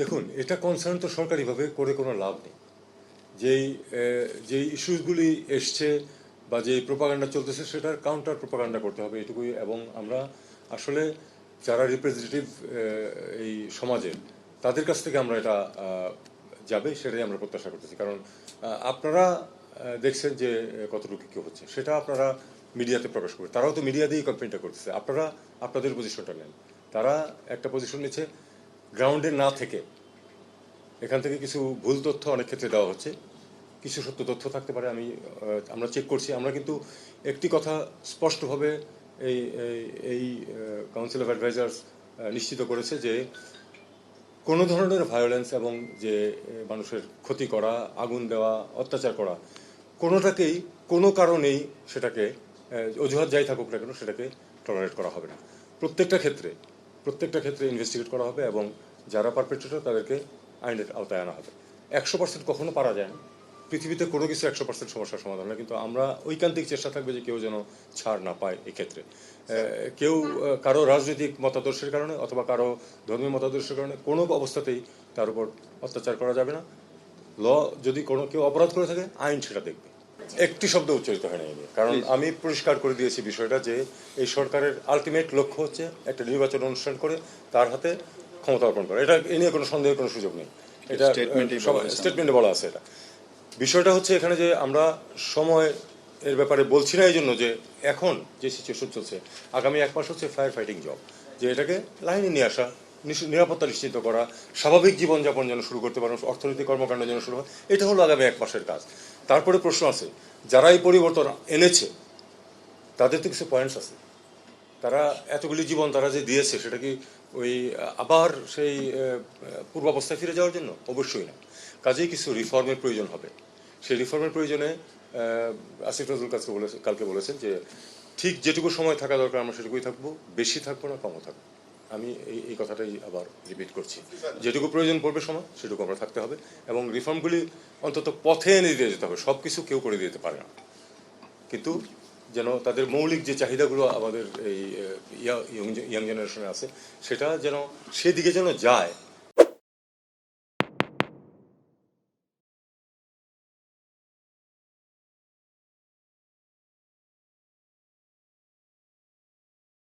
দেখুন, এটা কনসার্ন তো সরকারিভাবে করে কোনো লাভ নেই। যেই যেই ইস্যুসগুলি এসছে বা যেই প্রোপাগান্ডা চলতেছে সেটার কাউন্টার প্রোপাগান্ডা করতে হবে এটুকুই। এবং আমরা আসলে যারা রিপ্রেজেন্টেটিভ এই সমাজের, তাদের কাছ থেকে আমরা এটা যাবে সেটাই আমরা প্রত্যাশা করতেছি। কারণ আপনারা দেখছেন যে কতটুকু কী হচ্ছে, সেটা আপনারা মিডিয়াতে প্রকাশ করবে। তারাও তো মিডিয়া দিয়েই কমপ্লেনটা করতেছে। আপনারা আপনাদের পজিশনটা নেন। তারা একটা পজিশন নিচ্ছে গ্রাউন্ডে না থেকে। এখান থেকে কিছু ভুল তথ্য অনেক ক্ষেত্রে দেওয়া হচ্ছে, কিছু সত্য তথ্য থাকতে পারে। আমরা চেক করছি। আমরা কিন্তু একটি কথা স্পষ্টভাবে এই এই কাউন্সিল অফ অ্যাডভাইজার্স নিশ্চিত করেছে যে কোনো ধরনের ভায়োলেন্স এবং যে মানুষের ক্ষতি করা, আগুন দেওয়া, অত্যাচার করা, কোনোটাকেই কোনো কারণেই সেটাকে অজুহাত যাই থাকুক না কেন সেটাকে টলারেট করা হবে না। প্রত্যেকটা ক্ষেত্রে ইনভেস্টিগেট করা হবে এবং যারা পারপেট্রেটর তাদেরকে আইনের আওতায় আনা হবে। 100% কখনো পারা যায় না। পৃথিবীতে কোনো কিছু 100% সমস্যার সমাধান না, কিন্তু আমরা ঐকান্তিক চেষ্টা থাকবে যে কেউ যেন ছাড় না পায়। এক্ষেত্রে কেউ কারো রাজনৈতিক মতাদর্শের কারণে অথবা কারো ধর্মীয় মতাদর্শের কারণে কোনো অবস্থাতেই তার উপর অত্যাচার করা যাবে না। যদি কেউ অপরাধ করে থাকে, আইন সেটা দেখবে। একটি শব্দ উচ্চারিত হয় না এই নিয়ে। কারণ আমি পরিষ্কার করে দিয়েছি বিষয়টা যে এই সরকারের আলটিমেট লক্ষ্য হচ্ছে একটা নির্বাচন অনুষ্ঠান করে তার হাতে ক্ষমতা অর্পণ করা। এটা এ নিয়ে কোনো সন্দেহের কোনো সুযোগ নেই। এটা স্টেটমেন্টে বলা আছে। এটা বিষয়টা হচ্ছে এখানে যে আমরা সময় এর ব্যাপারে বলছি না এই জন্য যে এখন যে সিচুয়েশন চলছে, আগামী 1 মাস হচ্ছে ফায়ার ফাইটিং জব, যে এটাকে লাইনে নিয়ে আসা, নিরাপত্তা নিশ্চিত করা, স্বাভাবিক জীবনযাপন যেন শুরু করতে পারেন, অর্থনৈতিক কর্মকাণ্ড যেন শুরু হয়। এটা হলো আগামী 1 মাসের কাজ। তারপরে প্রশ্ন আছে, যারা এই পরিবর্তন এনেছে তাদের তো কিছু পয়েন্টস আছে। তারা এতগুলি জীবন তারা যে দিয়েছে সেটা কি ওই আবার সেই পূর্বাবস্থায় ফিরে যাওয়ার জন্য? অবশ্যই না। কাজেই কিছু রিফর্মের প্রয়োজন হবে। সেই রিফর্মের প্রয়োজনে আসিফ নজরুল কালকে বলেছেন যে ঠিক যেটুকু সময় থাকা দরকার আমরা সেটুকুই থাকবো, বেশি থাকবো না, কমও থাকবো। আমি এই কথাটাই আবার রিপিট করছি, যেটুকু প্রয়োজন পড়বে সময় সেটুকু আমরা থাকতে হবে এবং রিফর্মগুলি অন্তত পথে এনে দিয়ে যেতে হবে। সব কিছু কেউ করে দিতে পারে না, কিন্তু যেন তাদের মৌলিক যে চাহিদাগুলো আমাদের এই ইয়াং জেনারেশনে আছে সেটা যেন সেদিকে যেন যায়,